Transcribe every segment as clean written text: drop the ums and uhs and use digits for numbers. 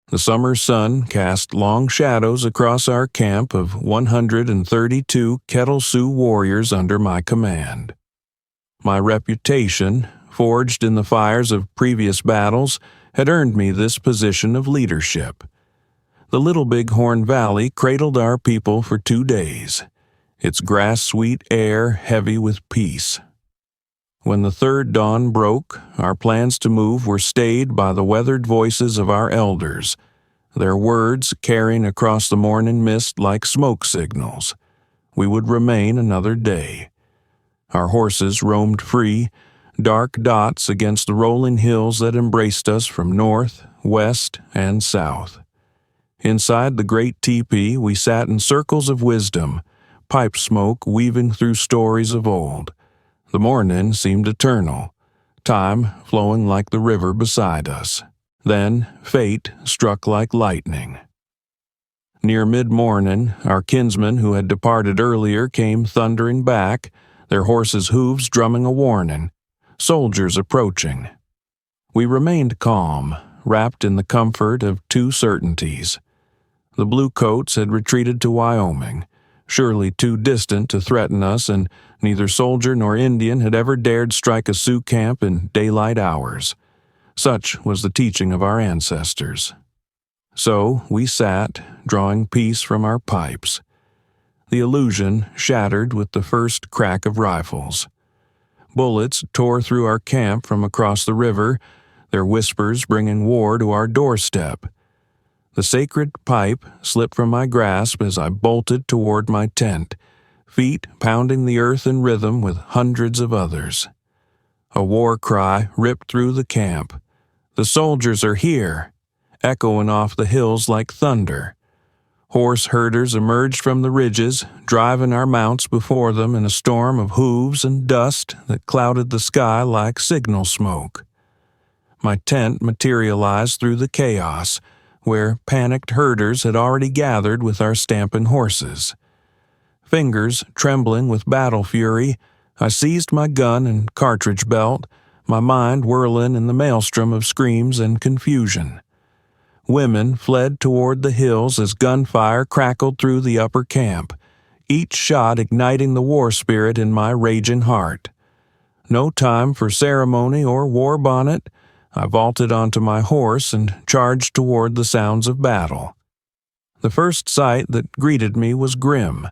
The summer sun cast long shadows across our camp of 132 Kettle Sioux warriors under my command. My reputation, forged in the fires of previous battles, had earned me this position of leadership. The Little Bighorn Valley cradled our people for 2 days, its grass-sweet air heavy with peace. When the third dawn broke, our plans to move were stayed by the weathered voices of our elders, their words carrying across the morning mist like smoke signals. We would remain another day. Our horses roamed free, dark dots against the rolling hills that embraced us from north, west, and south. Inside the great teepee, we sat in circles of wisdom, pipe smoke weaving through stories of old. The morning seemed eternal, time flowing like the river beside us. Then fate struck like lightning. Near mid-morning, our kinsmen who had departed earlier came thundering back, their horses' hooves drumming a warning, soldiers approaching. We remained calm, wrapped in the comfort of 2 certainties. The bluecoats had retreated to Wyoming, surely too distant to threaten us, and neither soldier nor Indian had ever dared strike a Sioux camp in daylight hours. Such was the teaching of our ancestors. So we sat, drawing peace from our pipes. The illusion shattered with the first crack of rifles. Bullets tore through our camp from across the river, their whispers bringing war to our doorstep. The sacred pipe slipped from my grasp as I bolted toward my tent, feet pounding the earth in rhythm with hundreds of others. A war cry ripped through the camp. "The soldiers are here," echoing off the hills like thunder. Horse herders emerged from the ridges, driving our mounts before them in a storm of hooves and dust that clouded the sky like signal smoke. My tent materialized through the chaos, where panicked herders had already gathered with our stamping horses. Fingers trembling with battle fury, I seized my gun and cartridge belt, my mind whirling in the maelstrom of screams and confusion. Women fled toward the hills as gunfire crackled through the upper camp, each shot igniting the war spirit in my raging heart. No time for ceremony or war bonnet, I vaulted onto my horse and charged toward the sounds of battle. The first sight that greeted me was grim.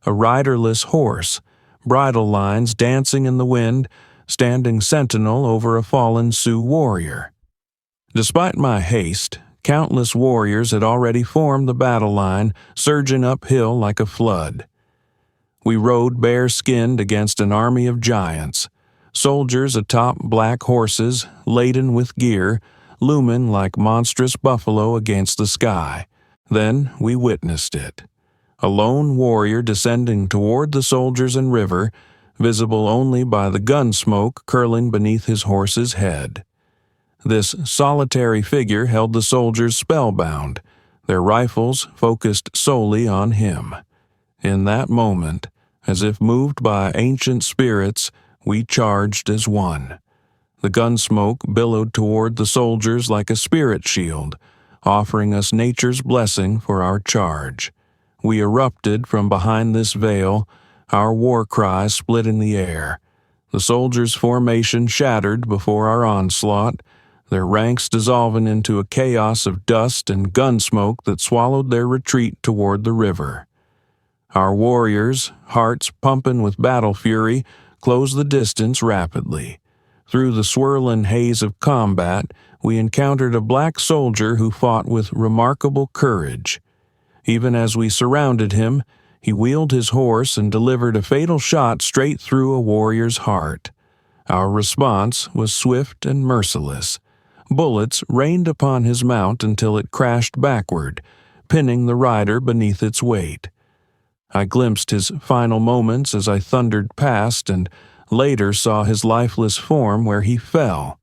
A riderless horse, bridle lines dancing in the wind, standing sentinel over a fallen Sioux warrior. Despite my haste, countless warriors had already formed the battle line, surging uphill like a flood. We rode bare-skinned against an army of giants, soldiers atop black horses, laden with gear, looming like monstrous buffalo against the sky. Then we witnessed it. A lone warrior descending toward the soldiers and river, visible only by the gun smoke curling beneath his horse's head. This solitary figure held the soldiers spellbound, their rifles focused solely on him. In that moment, as if moved by ancient spirits, we charged as one. The gun smoke billowed toward the soldiers like a spirit shield, offering us nature's blessing for our charge. We erupted from behind this veil, our war cry split in the air. The soldiers' formation shattered before our onslaught, their ranks dissolving into a chaos of dust and gun smoke that swallowed their retreat toward the river. Our warriors, hearts pumping with battle fury, closed the distance rapidly. Through the swirling haze of combat, we encountered a black soldier who fought with remarkable courage. Even as we surrounded him, he wheeled his horse and delivered a fatal shot straight through a warrior's heart. Our response was swift and merciless. Bullets rained upon his mount until it crashed backward, pinning the rider beneath its weight. I glimpsed his final moments as I thundered past and later saw his lifeless form where he fell.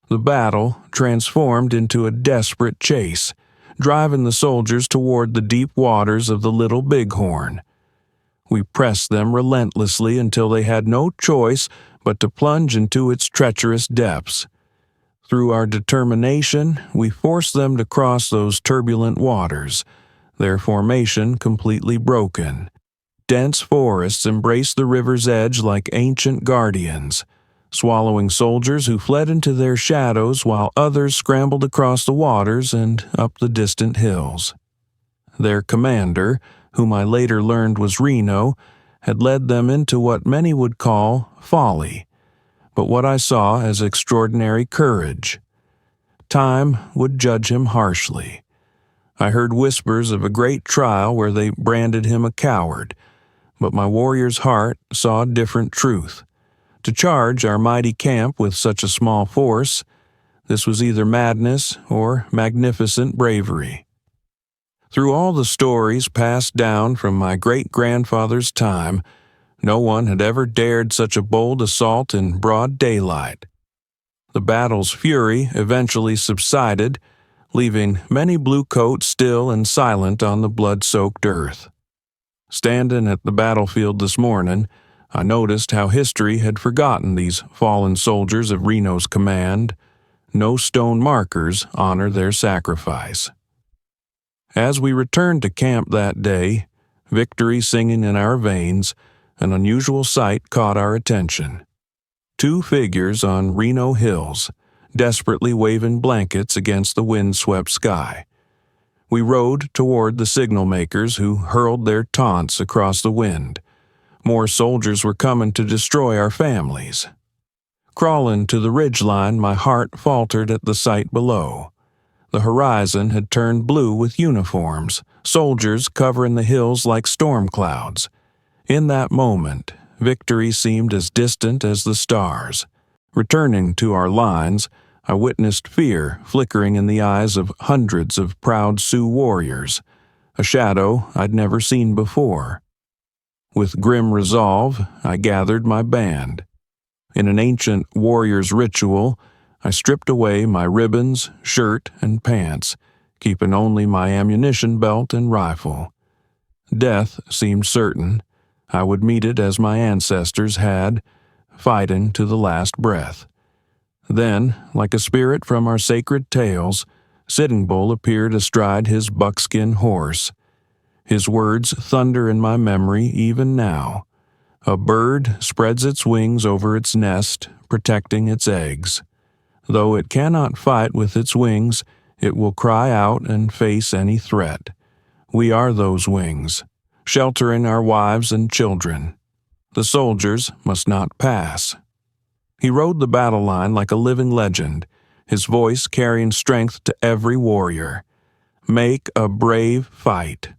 The battle transformed into a desperate chase, driving the soldiers toward the deep waters of the Little Bighorn. We pressed them relentlessly until they had no choice but to plunge into its treacherous depths. Through our determination, we forced them to cross those turbulent waters, their formation completely broken. Dense forests embraced the river's edge like ancient guardians, swallowing soldiers who fled into their shadows while others scrambled across the waters and up the distant hills. Their commander, whom I later learned was Reno, had led them into what many would call folly, but what I saw as extraordinary courage. Time would judge him harshly. I heard whispers of a great trial where they branded him a coward, but my warrior's heart saw a different truth. To charge our mighty camp with such a small force, this was either madness or magnificent bravery. Through all the stories passed down from my great-grandfather's time, no one had ever dared such a bold assault in broad daylight. The battle's fury eventually subsided, leaving many bluecoats still and silent on the blood-soaked earth. Standing at the battlefield this morning, I noticed how history had forgotten these fallen soldiers of Reno's command. No stone markers honor their sacrifice. As we returned to camp that day, victory singing in our veins, an unusual sight caught our attention. 2 figures on Reno hills, desperately waving blankets against the wind-swept sky. We rode toward the signal makers who hurled their taunts across the wind. More soldiers were coming to destroy our families. Crawling to the ridgeline, my heart faltered at the sight below. The horizon had turned blue with uniforms, soldiers covering the hills like storm clouds. In that moment, victory seemed as distant as the stars. Returning to our lines, I witnessed fear flickering in the eyes of hundreds of proud Sioux warriors, a shadow I'd never seen before. With grim resolve, I gathered my band. In an ancient warrior's ritual, I stripped away my ribbons, shirt, and pants, keeping only my ammunition belt and rifle. Death seemed certain. I would meet it as my ancestors had, fighting to the last breath. Then, like a spirit from our sacred tales, Sitting Bull appeared astride his buckskin horse. His words thunder in my memory even now. A bird spreads its wings over its nest, protecting its eggs. Though it cannot fight with its wings, it will cry out and face any threat. We are those wings, sheltering our wives and children. The soldiers must not pass. He rode the battle line like a living legend, his voice carrying strength to every warrior. Make a brave fight.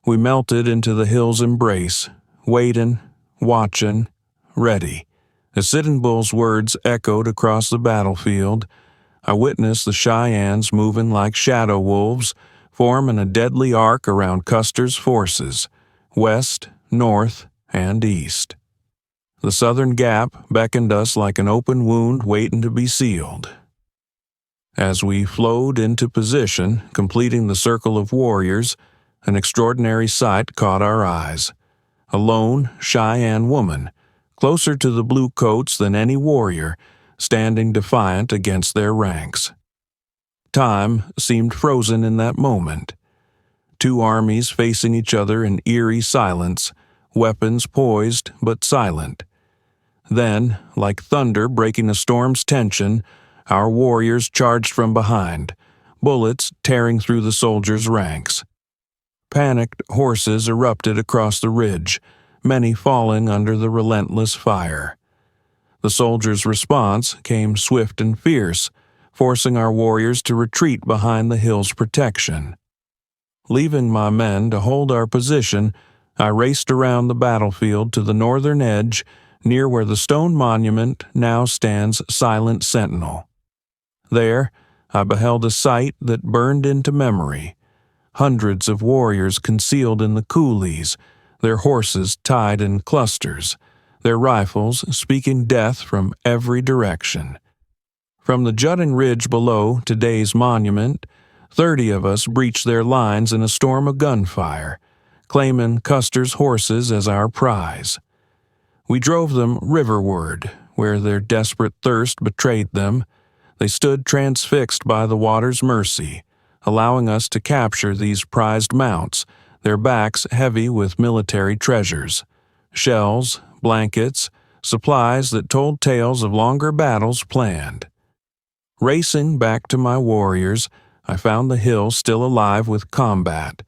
We melted into the hill's embrace, waiting, watching, ready. As Sitting Bull's words echoed across the battlefield, I witnessed the Cheyennes moving like shadow wolves, forming a deadly arc around Custer's forces, west, north, and east. The southern gap beckoned us like an open wound waiting to be sealed. As we flowed into position, completing the circle of warriors, an extraordinary sight caught our eyes. A lone Cheyenne woman, closer to the bluecoats than any warrior, standing defiant against their ranks. Time seemed frozen in that moment. 2 armies facing each other in eerie silence, weapons poised but silent. Then, like thunder breaking a storm's tension, our warriors charged from behind, bullets tearing through the soldiers' ranks. Panicked horses erupted across the ridge, many falling under the relentless fire. The soldiers' response came swift and fierce, forcing our warriors to retreat behind the hill's protection. Leaving my men to hold our position, I raced around the battlefield to the northern edge, near where the stone monument now stands silent sentinel. There, I beheld a sight that burned into memory. Hundreds of warriors concealed in the coulees, their horses tied in clusters, their rifles speaking death from every direction. From the jutting ridge below today's monument, 30 of us breached their lines in a storm of gunfire, claiming Custer's horses as our prize. We drove them riverward, where their desperate thirst betrayed them. They stood transfixed by the water's mercy, allowing us to capture these prized mounts, their backs heavy with military treasures, shells, blankets, supplies that told tales of longer battles planned. Racing back to my warriors, I found the hill still alive with combat,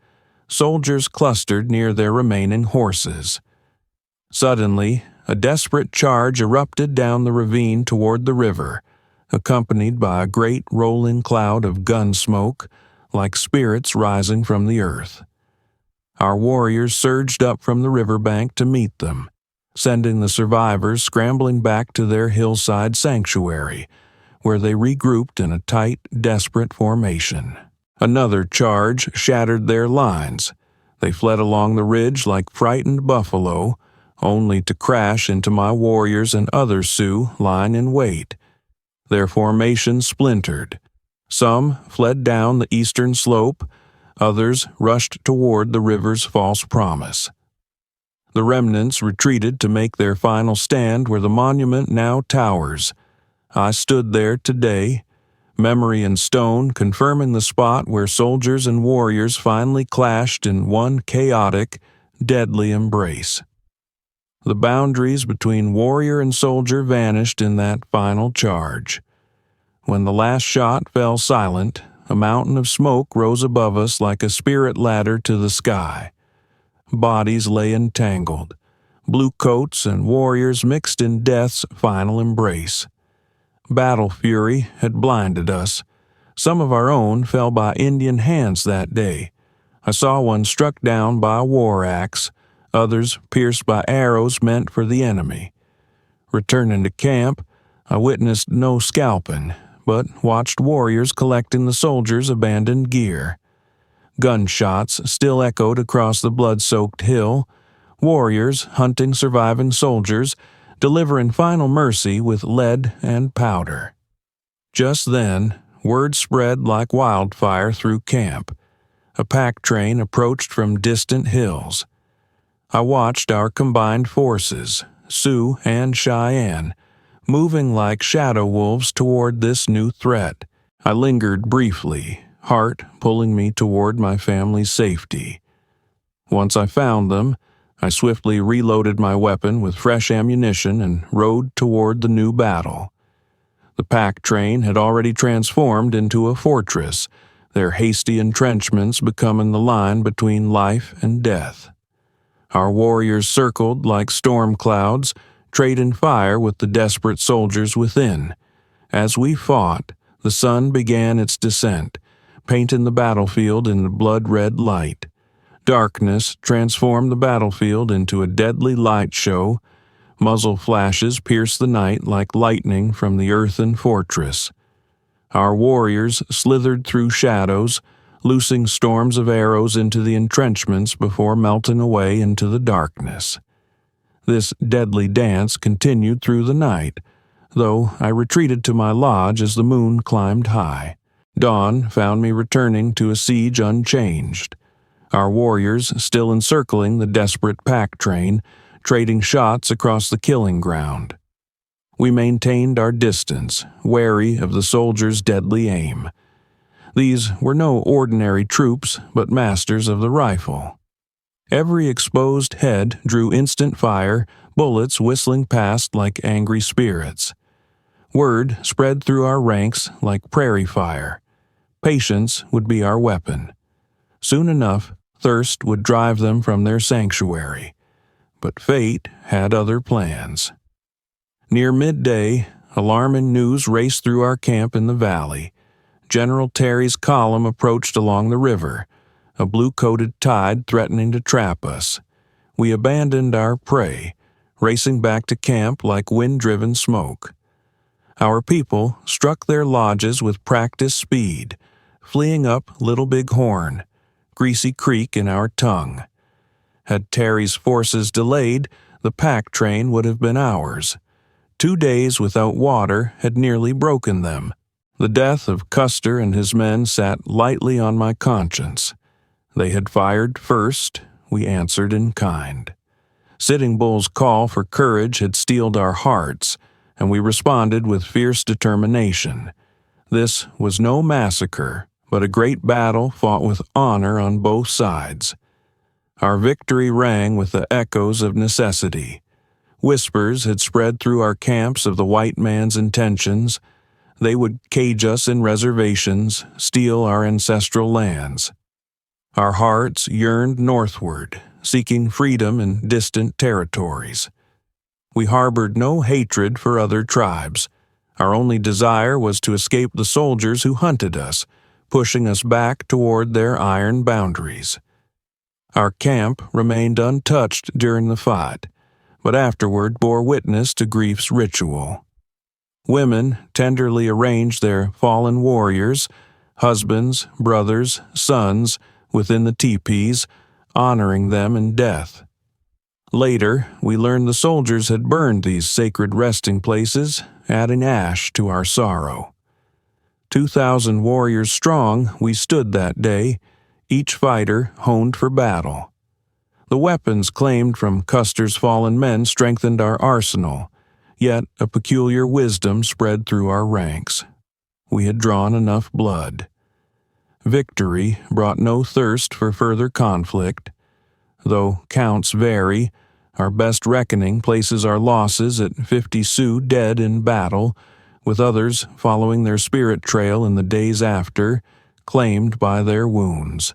soldiers clustered near their remaining horses. Suddenly, a desperate charge erupted down the ravine toward the river, accompanied by a great rolling cloud of gun smoke, like spirits rising from the earth. Our warriors surged up from the riverbank to meet them, sending the survivors scrambling back to their hillside sanctuary, where they regrouped in a tight, desperate formation. Another charge shattered their lines. They fled along the ridge like frightened buffalo, only to crash into my warriors and other Sioux lying in wait. Their formation splintered. Some fled down the eastern slope, others rushed toward the river's false promise. The remnants retreated to make their final stand where the monument now towers. I stood there today, memory in stone confirming the spot where soldiers and warriors finally clashed in one chaotic, deadly embrace. The boundaries between warrior and soldier vanished in that final charge. When the last shot fell silent, a mountain of smoke rose above us like a spirit ladder to the sky. Bodies lay entangled, blue coats and warriors mixed in death's final embrace. Battle fury had blinded us. Some of our own fell by Indian hands that day. I saw one struck down by a war axe, others pierced by arrows meant for the enemy. Returning to camp, I witnessed no scalping, but watched warriors collecting the soldiers' abandoned gear. Gunshots still echoed across the blood-soaked hill, warriors hunting surviving soldiers, delivering final mercy with lead and powder. Just then, word spread like wildfire through camp. A pack train approached from distant hills. I watched our combined forces, Sioux and Cheyenne, moving like shadow wolves toward this new threat. I lingered briefly, heart pulling me toward my family's safety. Once I found them, I swiftly reloaded my weapon with fresh ammunition and rode toward the new battle. The pack train had already transformed into a fortress, their hasty entrenchments becoming the line between life and death. Our warriors circled like storm clouds, trading fire with the desperate soldiers within. As we fought, the sun began its descent, painting the battlefield in blood-red light. Darkness transformed the battlefield into a deadly light show. Muzzle flashes pierced the night like lightning from the earthen fortress. Our warriors slithered through shadows, loosing storms of arrows into the entrenchments before melting away into the darkness. This deadly dance continued through the night, though I retreated to my lodge as the moon climbed high. Dawn found me returning to a siege unchanged. Our warriors still encircling the desperate pack train, trading shots across the killing ground. We maintained our distance, wary of the soldiers' deadly aim. These were no ordinary troops, but masters of the rifle. Every exposed head drew instant fire, bullets whistling past like angry spirits. Word spread through our ranks like prairie fire. Patience would be our weapon. Soon enough, thirst would drive them from their sanctuary. But fate had other plans. Near midday, alarming news raced through our camp in the valley. General Terry's column approached along the river, a blue-coated tide threatening to trap us. We abandoned our prey, racing back to camp like wind-driven smoke. Our people struck their lodges with practiced speed, fleeing up Little Bighorn, Greasy Creek in our tongue. Had Terry's forces delayed, the pack train would have been ours. 2 days without water had nearly broken them. The death of Custer and his men sat lightly on my conscience. They had fired first, we answered in kind. Sitting Bull's call for courage had steeled our hearts, and we responded with fierce determination. This was no massacre, but a great battle fought with honor on both sides. Our victory rang with the echoes of necessity. Whispers had spread through our camps of the white man's intentions. They would cage us in reservations, steal our ancestral lands. Our hearts yearned northward, seeking freedom in distant territories. We harbored no hatred for other tribes. Our only desire was to escape the soldiers who hunted us, pushing us back toward their iron boundaries. Our camp remained untouched during the fight, but afterward bore witness to grief's ritual. Women tenderly arranged their fallen warriors, husbands, brothers, sons, within the teepees, honoring them in death. Later, we learned the soldiers had burned these sacred resting places, adding ash to our sorrow. 2,000 warriors strong, we stood that day, each fighter honed for battle. The weapons claimed from Custer's fallen men strengthened our arsenal, yet a peculiar wisdom spread through our ranks. We had drawn enough blood. Victory brought no thirst for further conflict. Though counts vary, our best reckoning places our losses at 50 Sioux dead in battle, with others following their spirit trail in the days after, claimed by their wounds.